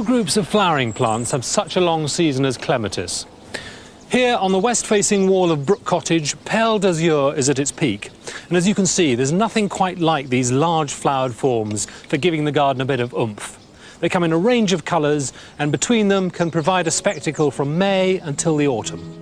groups of flowering plants have such a long season as clematis. Here on the west-facing wall of Brook Cottage, Perle d'Azur is at its peak. And as you can see, there's nothing quite like these large flowered forms for giving the garden a bit of oomph. They come in a range of colours and between them can provide a spectacle from May until the autumn.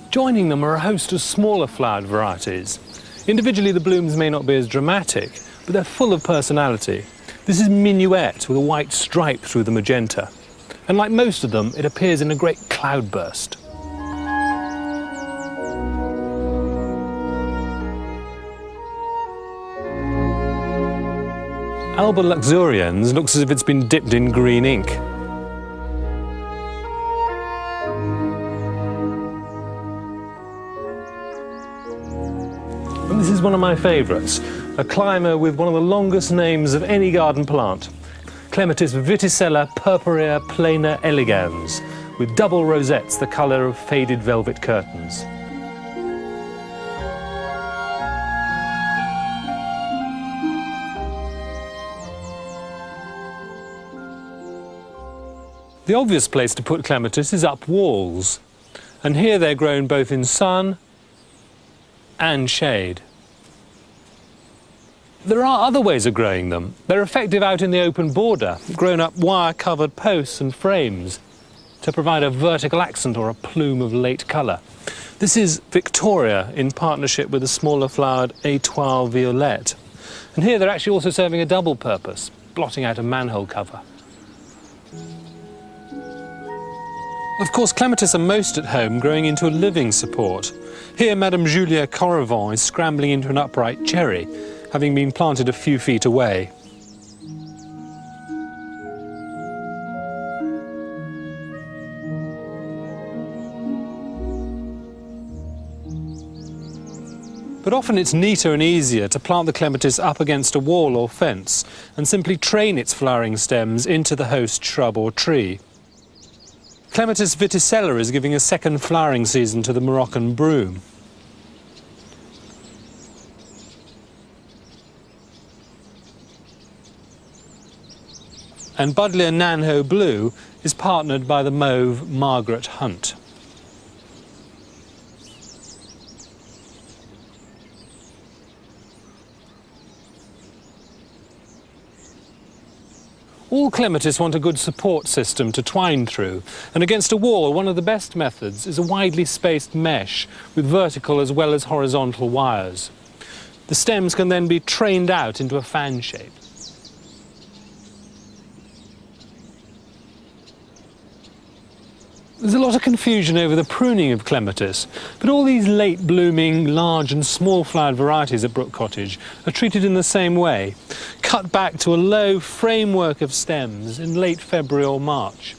Joining them are a host of smaller flowered varieties. Individually the blooms may not be as dramatic, but they're full of personality. This is Minuet with a white stripe through the magenta. And like most of them, it appears in a great cloudburst. Alba luxurians looks as if it's been dipped in green ink. And this is one of my favourites, a climber with one of the longest names of any garden plant, Clematis Viticella purpurea plana elegans, with double rosettes the colour of faded velvet curtains. The obvious place to put clematis is up walls, and here they're grown both in sun and shade. There are other ways of growing them. They're effective out in the open border, grown up wire-covered posts and frames to provide a vertical accent or a plume of late colour. This is Victoria in partnership with the smaller flowered Étoile Violette. And here they're actually also serving a double purpose, blotting out a manhole cover. Of course, clematis are most at home growing into a living support. Here, Madame Julia Correvon is scrambling into an upright cherry, having been planted a few feet away. But often it's neater and easier to plant the clematis up against a wall or fence and simply train its flowering stems into the host shrub or tree. Clematis Viticella is giving a second flowering season to the Moroccan broom. And Buddleia Nanho Blue is partnered by the mauve Margaret Hunt. All clematis want a good support system to twine through, and against a wall, one of the best methods is a widely spaced mesh with vertical as well as horizontal wires. The stems can then be trained out into a fan shape. There's a lot of confusion over the pruning of clematis, but all these late blooming, large and small flowered varieties at Brook Cottage are treated in the same way, cut back to a low framework of stems in late February or March.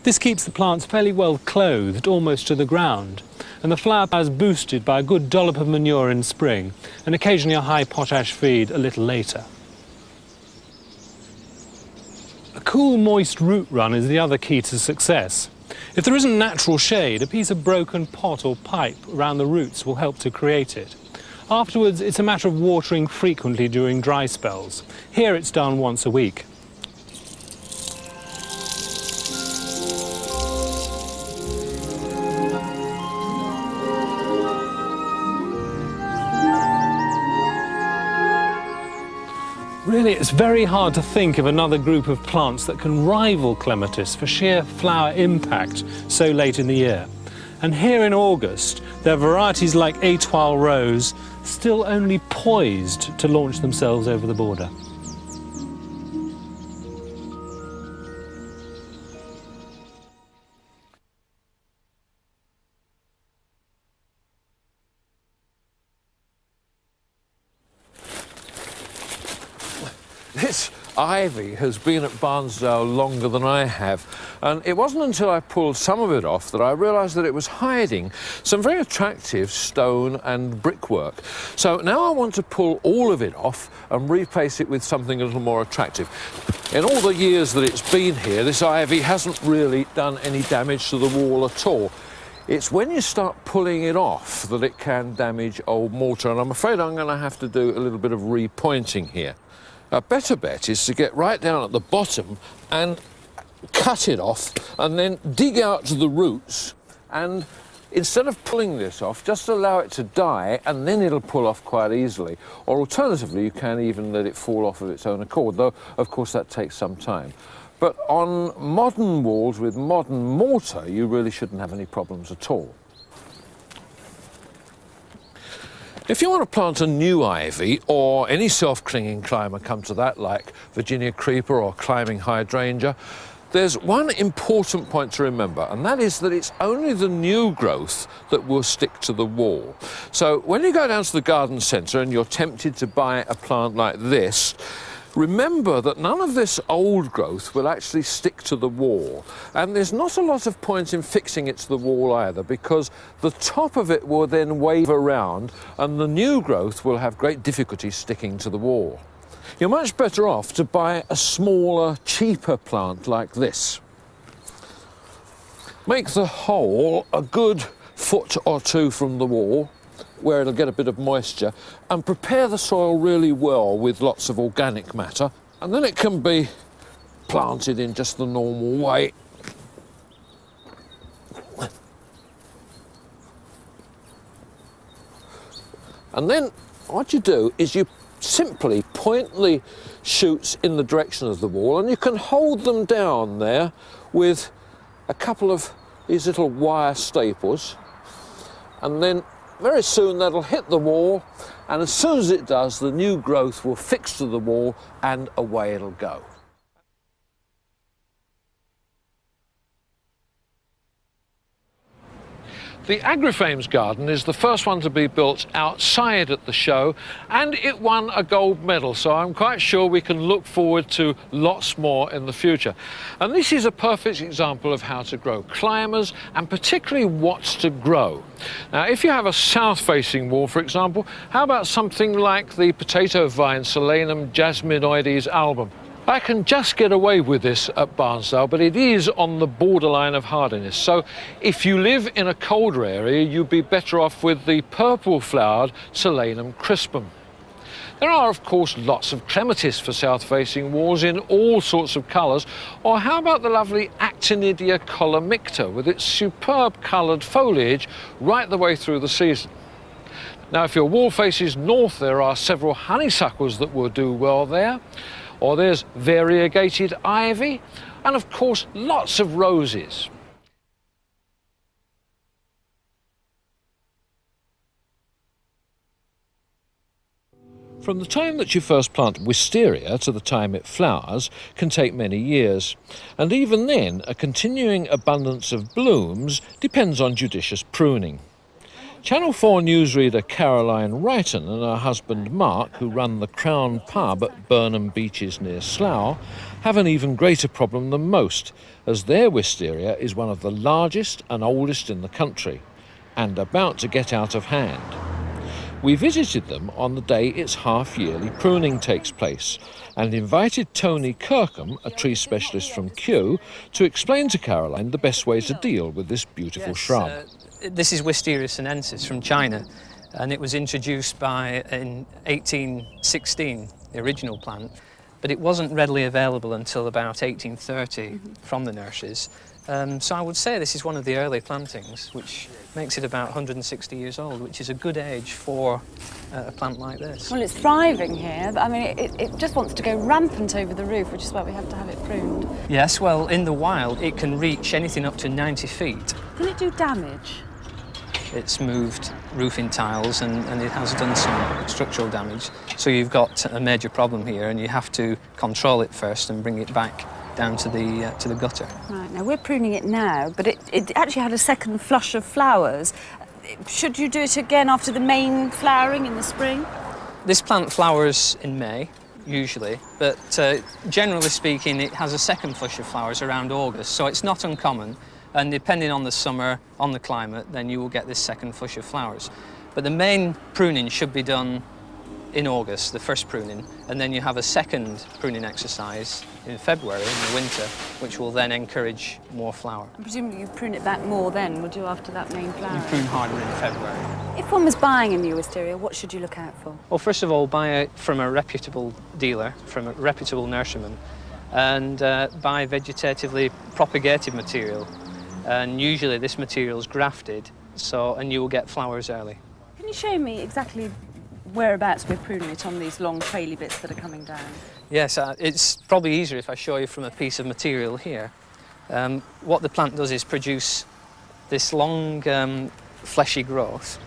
This keeps the plants fairly well clothed, almost to the ground, and the flower is boosted by a good dollop of manure in spring and occasionally a high potash feed a little later. A cool, moist root run is the other key to success. If there isn't natural shade, a piece of broken pot or pipe around the roots will help to create it. Afterwards, it's a matter of watering frequently during dry spells. Here it's done once a week. Really, it's very hard to think of another group of plants that can rival clematis for sheer flower impact so late in the year. And here in August, there are varieties like Étoile Rose still only poised to launch themselves over the border. It's ivy has been at Barnsdale longer than I have, and it wasn't until I pulled some of it off that I realised that it was hiding some very attractive stone and brickwork. So now I want to pull all of it off and replace it with something a little more attractive. In all the years that it's been here, this ivy hasn't really done any damage to the wall at all. It's when you start pulling it off that it can damage old mortar, and I'm afraid I'm going to have to do a little bit of repointing here. A better bet is to get right down at the bottom and cut it off and then dig out to the roots, and instead of pulling this off, just allow it to die and then it'll pull off quite easily. Or alternatively, you can even let it fall off of its own accord, though of course that takes some time. But on modern walls with modern mortar, you really shouldn't have any problems at all. If you want to plant a new ivy, or any self-clinging climber, come to that, like Virginia creeper or climbing hydrangea, there's one important point to remember, and that is that it's only the new growth that will stick to the wall. So when you go down to the garden centre and you're tempted to buy a plant like this, remember that none of this old growth will actually stick to the wall, and there's not a lot of point in fixing it to the wall either, because the top of it will then wave around and the new growth will have great difficulty sticking to the wall. You're much better off to buy a smaller, cheaper plant like this. Make the hole a good foot or two from the wall, where it'll get a bit of moisture, and prepare the soil really well with lots of organic matter, and then it can be planted in just the normal way. And then what you do is you simply point the shoots in the direction of the wall, and you can hold them down there with a couple of these little wire staples, and then very soon that'll hit the wall, and as soon as it does, the new growth will fix to the wall and away it'll go. The Agriframes garden is the first one to be built outside at the show, and it won a gold medal, so I'm quite sure we can look forward to lots more in the future. And this is a perfect example of how to grow climbers, and particularly what to grow. Now, if you have a south-facing wall, for example, how about something like the potato vine Solanum jasminoides album? I can just get away with this at Barnsdale, but it is on the borderline of hardiness. So if you live in a colder area, you'd be better off with the purple-flowered Solanum crispum. There are, of course, lots of clematis for south-facing walls in all sorts of colours. Or how about the lovely Actinidia colomicta with its superb coloured foliage right the way through the season? Now, if your wall faces north, there are several honeysuckles that will do well there. Or there's variegated ivy, and of course lots of roses. From the time that you first plant wisteria to the time it flowers can take many years, and even then a continuing abundance of blooms depends on judicious pruning. Channel 4 newsreader Caroline Wrighton and her husband Mark, who run the Crown Pub at Burnham Beeches near Slough, have an even greater problem than most, as their wisteria is one of the largest and oldest in the country, and about to get out of hand. We visited them on the day its half-yearly pruning takes place, and invited Tony Kirkham, a tree specialist from Kew, to explain to Caroline the best way to deal with this beautiful shrub. This is Wisteria sinensis from China, and it was introduced in 1816, the original plant, but it wasn't readily available until about 1830 from the nurseries. So I would say this is one of the early plantings, which makes it about 160 years old, which is a good age for a plant like this. Well, it's thriving here, but I mean, it just wants to go rampant over the roof, which is why we have to have it pruned. Yes, well, in the wild, it can reach anything up to 90 feet. Can it do damage? It's moved roofing tiles and it has done some structural damage. So you've got a major problem here, and you have to control it first and bring it back down to the gutter. Right, now we're pruning it now, but it actually had a second flush of flowers. Should you do it again after the main flowering in the spring? This plant flowers in May, usually, but generally speaking, it has a second flush of flowers around August, so it's not uncommon. And depending on the summer, on the climate, then you will get this second flush of flowers. But the main pruning should be done in August, the first pruning, and then you have a second pruning exercise in February, in the winter, which will then encourage more flower. And presumably you prune it back more then, would you, after that main flower? You prune harder in February. If one was buying a new wisteria, what should you look out for? Well, first of all, buy it from a reputable dealer, from a reputable nurseryman, and buy vegetatively propagated material. And usually this material is grafted, and you will get flowers early. Can you show me exactly whereabouts we're pruning it on these long traily bits that are coming down? Yes, it's probably easier if I show you from a piece of material here. What the plant does is produce this long fleshy growth.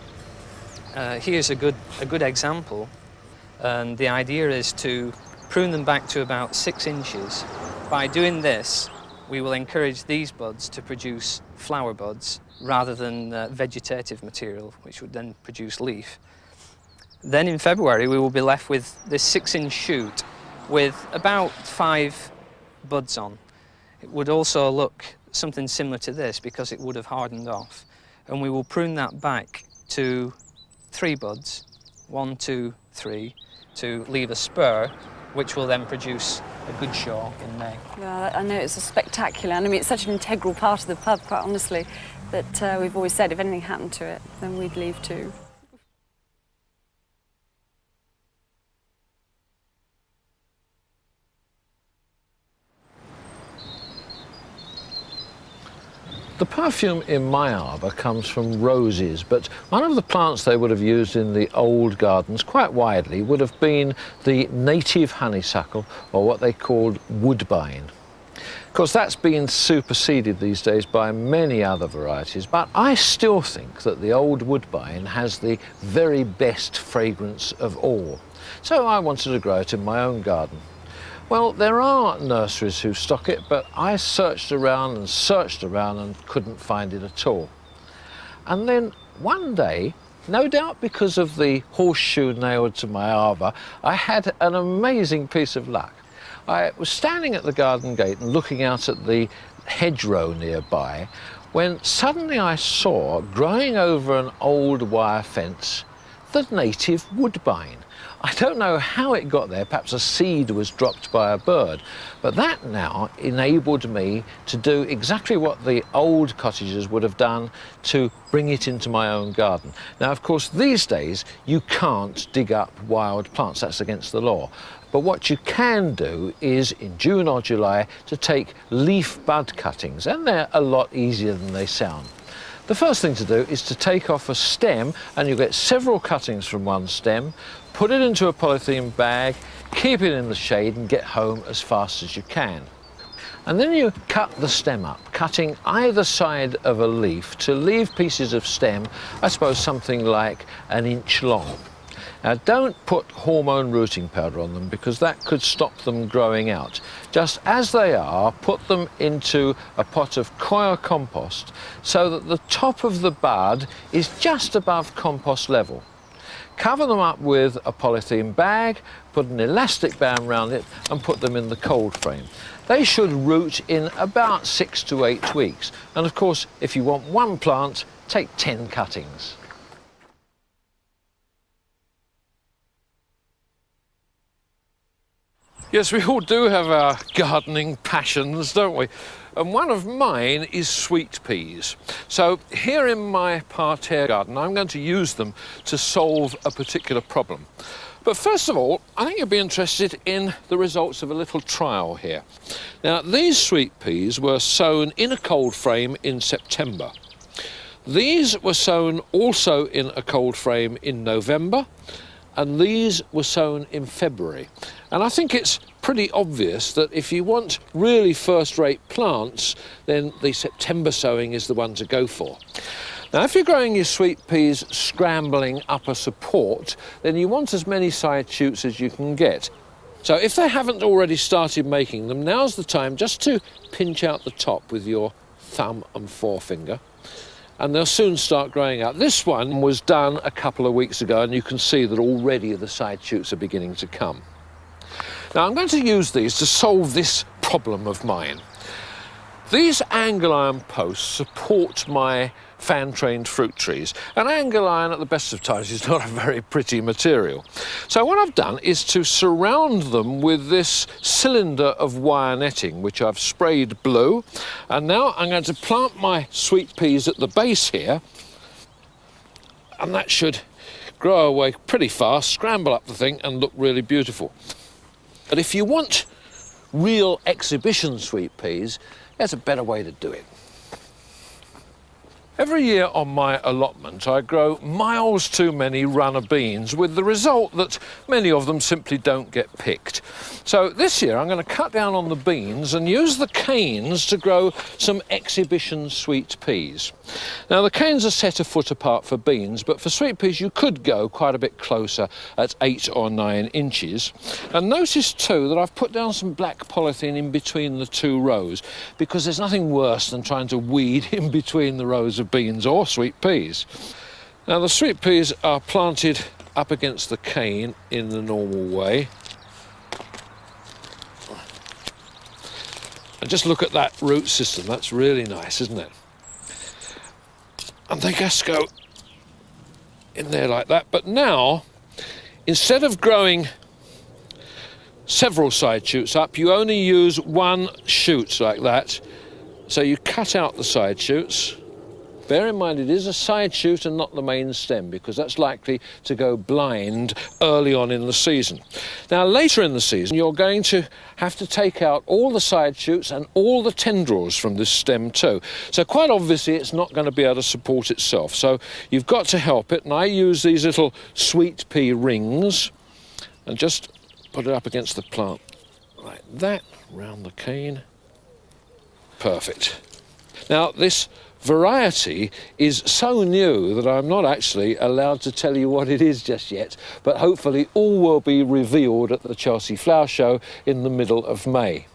Here's a good example, and the idea is to prune them back to about 6 inches. By doing this, we will encourage these buds to produce flower buds rather than vegetative material, which would then produce leaf. Then in February, we will be left with this 6-inch shoot with about 5 buds on. It would also look something similar to this because it would have hardened off. And we will prune that back to 3 buds, 1, 2, 3, to leave a spur, which will then produce a good show in May. Well, I know it's a spectacular, and I mean, it's such an integral part of the pub, quite honestly, that we've always said if anything happened to it, then we'd leave too. The perfume in my arbour comes from roses, but one of the plants they would have used in the old gardens quite widely would have been the native honeysuckle, or what they called woodbine. Of course, that's been superseded these days by many other varieties, but I still think that the old woodbine has the very best fragrance of all. So I wanted to grow it in my own garden. Well, there are nurseries who stock it, but I searched around and couldn't find it at all. And then one day, no doubt because of the horseshoe nailed to my arbour, I had an amazing piece of luck. I was standing at the garden gate and looking out at the hedgerow nearby when suddenly I saw, growing over an old wire fence, the native woodbine. I don't know how it got there, perhaps a seed was dropped by a bird, but that now enabled me to do exactly what the old cottagers would have done to bring it into my own garden. Now, of course, these days you can't dig up wild plants, that's against the law. But what you can do is, in June or July, to take leaf bud cuttings, and they're a lot easier than they sound. The first thing to do is to take off a stem, and you get several cuttings from one stem, put it into a polythene bag, keep it in the shade and get home as fast as you can. And then you cut the stem up, cutting either side of a leaf to leave pieces of stem, I suppose something like 1 inch long. Now, don't put hormone rooting powder on them because that could stop them growing out. Just as they are, put them into a pot of coir compost so that the top of the bud is just above compost level. Cover them up with a polythene bag, put an elastic band around it and put them in the cold frame. They should root in about 6 to 8 weeks. And of course, if you want one plant, take 10 cuttings. Yes, we all do have our gardening passions, don't we? And one of mine is sweet peas. So here in my parterre garden, I'm going to use them to solve a particular problem. But first of all, I think you'll be interested in the results of a little trial here. Now, these sweet peas were sown in a cold frame in September. These were sown also in a cold frame in November, and these were sown in February. And I think it's pretty obvious that if you want really first-rate plants, then the September sowing is the one to go for. Now, if you're growing your sweet peas scrambling up a support, then you want as many side shoots as you can get. So if they haven't already started making them, now's the time just to pinch out the top with your thumb and forefinger, and they'll soon start growing out. This one was done a couple of weeks ago, and you can see that already the side shoots are beginning to come. Now I'm going to use these to solve this problem of mine. These angle iron posts support my fan-trained fruit trees, and angle iron at the best of times is not a very pretty material. So what I've done is to surround them with this cylinder of wire netting, which I've sprayed blue, and now I'm going to plant my sweet peas at the base here, and that should grow away pretty fast, scramble up the thing and look really beautiful. But if you want real exhibition sweet peas, there's a better way to do it. Every year on my allotment I grow miles too many runner beans, with the result that many of them simply don't get picked. So this year I'm going to cut down on the beans and use the canes to grow some exhibition sweet peas. Now the canes are set a foot apart for beans, but for sweet peas you could go quite a bit closer at 8 or 9 inches. And notice too that I've put down some black polythene in between the two rows, because there's nothing worse than trying to weed in between the rows of beans or sweet peas. Now the sweet peas are planted up against the cane in the normal way. And just look at that root system, that's really nice, isn't it? And they just go in there like that. But now, instead of growing several side shoots up, you only use one shoot like that. So you cut out the side shoots. Bear in mind it is a side shoot and not the main stem, because that's likely to go blind early on in the season. Now later in the season you're going to have to take out all the side shoots and all the tendrils from this stem too. So quite obviously it's not going to be able to support itself. So you've got to help it, and I use these little sweet pea rings and just put it up against the plant like that, round the cane. Perfect. Now this variety is so new that I'm not actually allowed to tell you what it is just yet, but hopefully all will be revealed at the Chelsea Flower Show in the middle of May.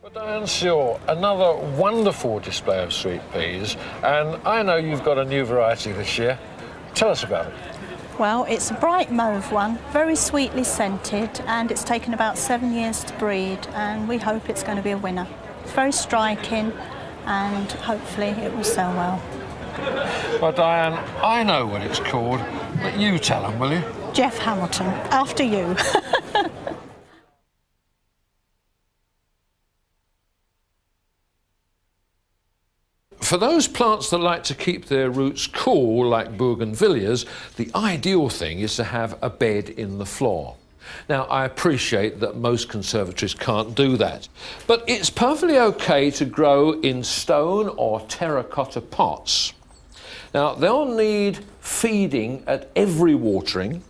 Well, Diane Shaw, another wonderful display of sweet peas, and I know you've got a new variety this year. Tell us about it. Well, it's a bright mauve one, very sweetly scented, and it's taken about 7 years to breed, and we hope it's going to be a winner. It's very striking, and hopefully it will sell well. Well, Diane, I know what it's called, but you tell them, will you? Jeff Hamilton, after you. For those plants that like to keep their roots cool, like bougainvilleas, the ideal thing is to have a bed in the floor. Now, I appreciate that most conservatories can't do that, but it's perfectly okay to grow in stone or terracotta pots. Now, they'll need feeding at every watering,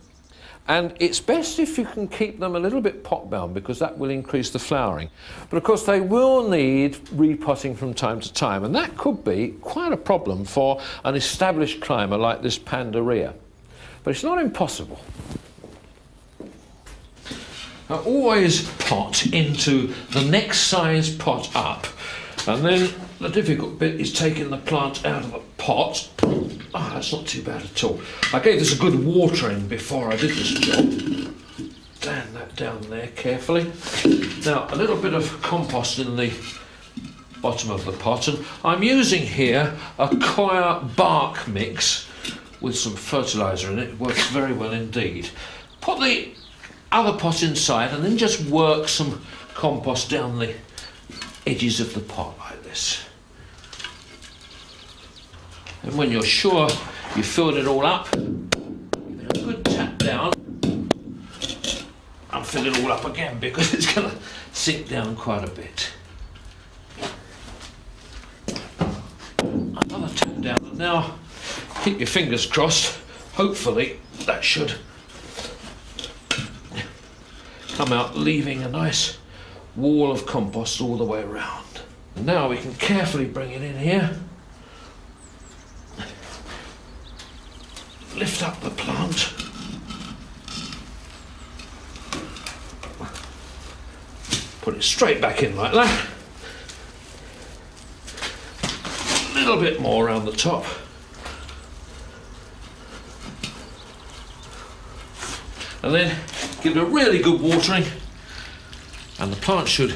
and it's best if you can keep them a little bit pot-bound, because that will increase the flowering. But of course they will need repotting from time to time, and that could be quite a problem for an established climber like this Pandaria. But it's not impossible. Now, always pot into the next size pot up, and then the difficult bit is taking the plant out of the pot. Oh, that's not too bad at all. I gave this a good watering before I did this job. Stand that down there carefully. Now, a little bit of compost in the bottom of the pot, and I'm using here a coir bark mix with some fertiliser in it. It works very well indeed. Put the other pot inside and then just work some compost down the edges of the pot like this. And when you're sure you've filled it all up, give it a good tap down and fill it all up again, because it's going to sink down quite a bit. Another tap down, and now keep your fingers crossed. Hopefully that should come out, leaving a nice wall of compost all the way around. And now we can carefully bring it in here. Lift up the plant. Put it straight back in like that. A little bit more around the top. And then give it a really good watering And the plant should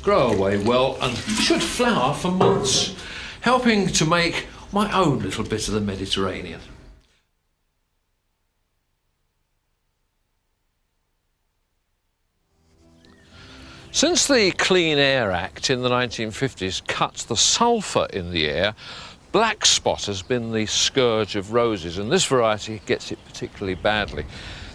grow away well and should flower for months, helping to make my own little bit of the Mediterranean. Since the Clean Air Act in the 1950s cut the sulphur in the air, black spot has been the scourge of roses, and this variety gets it particularly badly.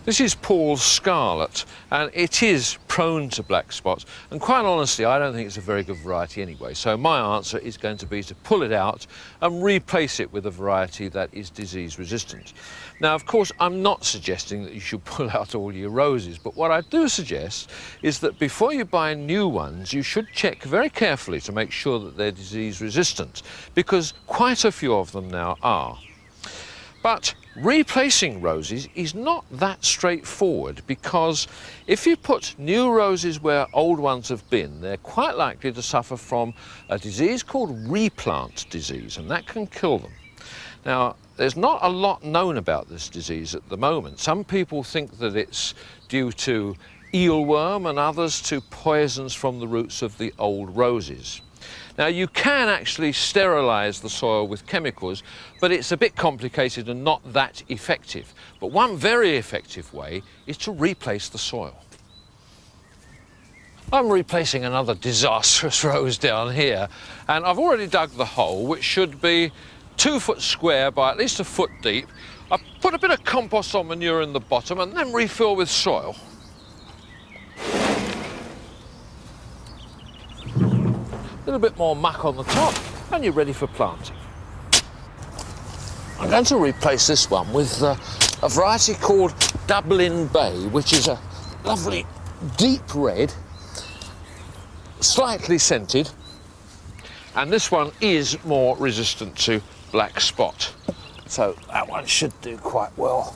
This is Paul's Scarlet, and it is prone to black spots, and quite honestly I don't think it's a very good variety anyway, so my answer is going to be to pull it out and replace it with a variety that is disease resistant. Now of course I'm not suggesting that you should pull out all your roses, but what I do suggest is that before you buy new ones you should check very carefully to make sure that they're disease resistant, because quite a few of them now are. But replacing roses is not that straightforward, because if you put new roses where old ones have been, they're quite likely to suffer from a disease called replant disease, and that can kill them. Now, there's not a lot known about this disease at the moment. Some people think that it's due to eelworm and others to poisons from the roots of the old roses. Now you can actually sterilise the soil with chemicals, but it's a bit complicated and not that effective. But one very effective way is to replace the soil. I'm replacing another disastrous rose down here, and I've already dug the hole, which should be 2 foot square by at least 1 foot deep. I've put a bit of compost or manure in the bottom and then refill with soil. A little bit more muck on the top and you're ready for planting. I'm going to replace this one with a variety called Dublin Bay, which is a lovely deep red, slightly scented, and this one is more resistant to black spot. So that one should do quite well.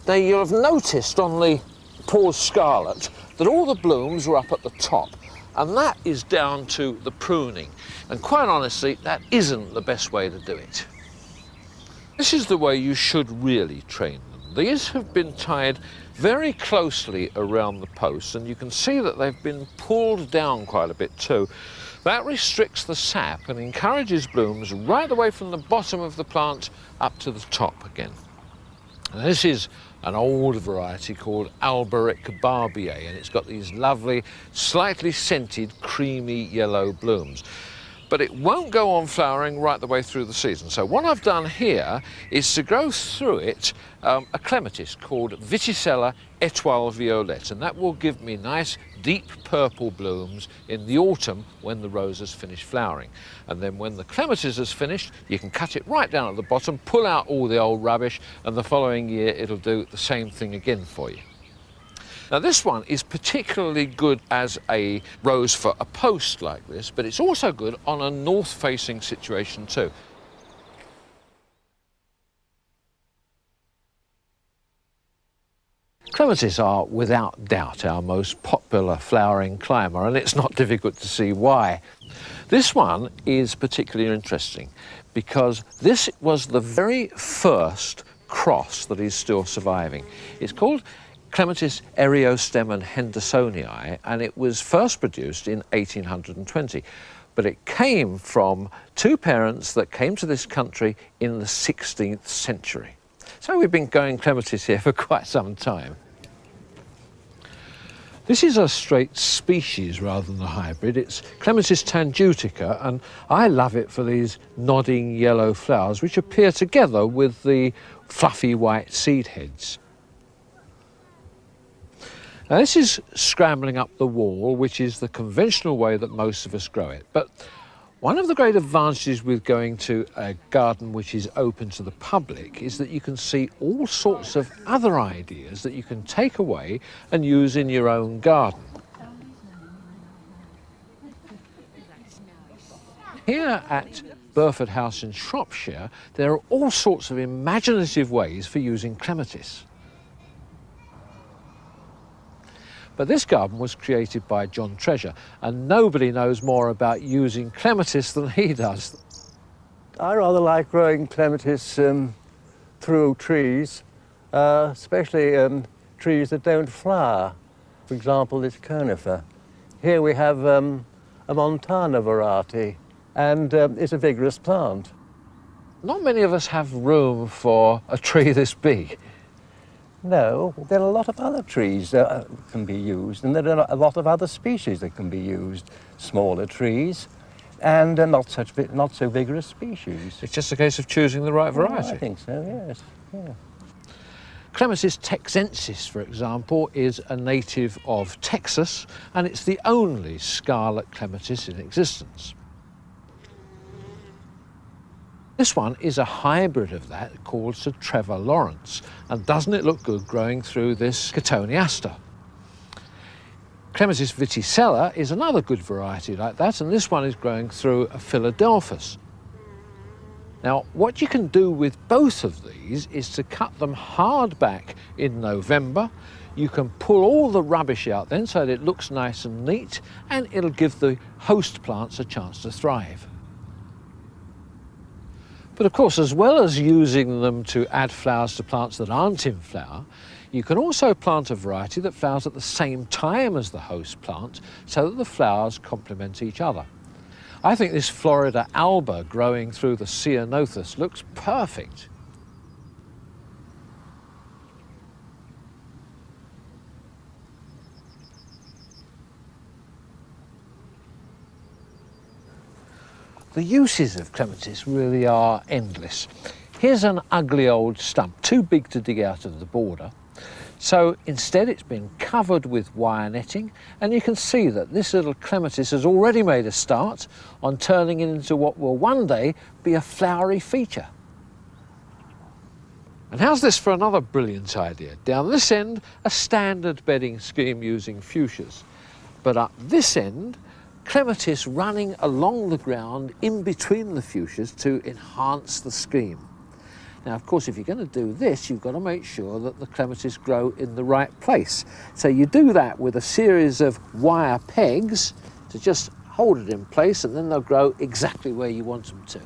Now you'll have noticed on the Paul's Scarlet that all the blooms are up at the top, and that is down to the pruning. And quite honestly, that isn't the best way to do it. This is the way you should really train them. These have been tied very closely around the posts, and you can see that they've been pulled down quite a bit too. That restricts the sap and encourages blooms right away from the bottom of the plant up to the top again. And this is an old variety called Alberic barbier, and it's got these lovely, slightly scented, creamy yellow blooms. But it won't go on flowering right the way through the season. So what I've done here is to grow through it a clematis called Viticella étoile violette, and that will give me nice deep purple blooms in the autumn when the rose has finished flowering. And then when the clematis has finished, you can cut it right down at the bottom, pull out all the old rubbish, and the following year it'll do the same thing again for you. Now this one is particularly good as a rose for a post like this, but it's also good on a north-facing situation too. Clematis are without doubt our most popular flowering climber, and it's not difficult to see why. This one is particularly interesting because this was the very first cross that is still surviving. It's called Clematis Eriostemon hendersonii, and it was first produced in 1820. But it came from 2 parents that came to this country in the 16th century. So we've been growing clematis here for quite some time. This is a straight species rather than a hybrid. It's Clematis tangutica, and I love it for these nodding yellow flowers which appear together with the fluffy white seed heads. Now this is scrambling up the wall, which is the conventional way that most of us grow it. But one of the great advantages with going to a garden which is open to the public is that you can see all sorts of other ideas that you can take away and use in your own garden. Here at Burford House in Shropshire, there are all sorts of imaginative ways for using clematis. But this garden was created by John Treasure, and nobody knows more about using clematis than he does. I rather like growing clematis through trees, especially trees that don't flower. For example, this conifer. Here we have a Montana variety, and it's a vigorous plant. Not many of us have room for a tree this big. No, there are a lot of other trees that can be used, and there are a lot of other species that can be used. Smaller trees, and not so vigorous species. It's just a case of choosing the right variety. I think so, yes. Yeah. Clematis texensis, for example, is a native of Texas, and it's the only scarlet clematis in existence. This one is a hybrid of that called Sir Trevor Lawrence, and doesn't it look good growing through this Cotoneaster? Clematis viticella is another good variety like that, and this one is growing through a Philadelphus. Now, what you can do with both of these is to cut them hard back in November. You can pull all the rubbish out then so that it looks nice and neat, and it'll give the host plants a chance to thrive. But of course, as well as using them to add flowers to plants that aren't in flower, you can also plant a variety that flowers at the same time as the host plant so that the flowers complement each other. I think this Florida alba growing through the Ceanothus looks perfect. The uses of clematis really are endless. Here's an ugly old stump, too big to dig out of the border. So instead it's been covered with wire netting, and you can see that this little clematis has already made a start on turning it into what will one day be a flowery feature. And how's this for another brilliant idea? Down this end, a standard bedding scheme using fuchsias. But up this end, clematis running along the ground in between the fuchsias to enhance the scheme. Now, of course, if you're going to do this, you've got to make sure that the clematis grow in the right place. So you do that with a series of wire pegs to just hold it in place, and then they'll grow exactly where you want them to.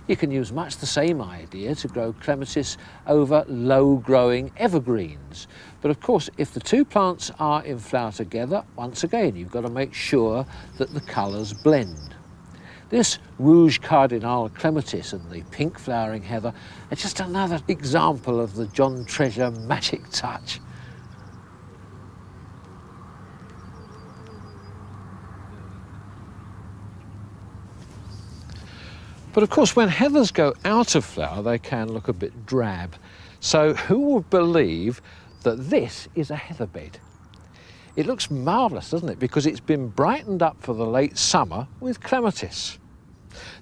You can use much the same idea to grow clematis over low-growing evergreens. But of course, if the two plants are in flower together, once again, you've got to make sure that the colours blend. This Rouge Cardinal clematis and the pink flowering heather are just another example of the John Treasure magic touch. But of course, when heathers go out of flower, they can look a bit drab. So who would believe that this is a heather bed? It looks marvellous, doesn't it? Because it's been brightened up for the late summer with clematis.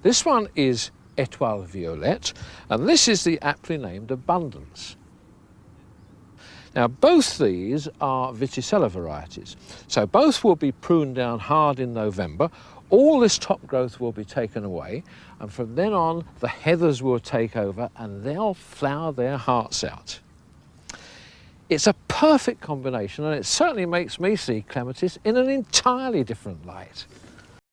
This one is Etoile Violette, and this is the aptly named Abundance. Now, both these are Viticella varieties, so both will be pruned down hard in November. All this top growth will be taken away, and from then on, the heathers will take over and they'll flower their hearts out. It's a perfect combination, and it certainly makes me see clematis in an entirely different light.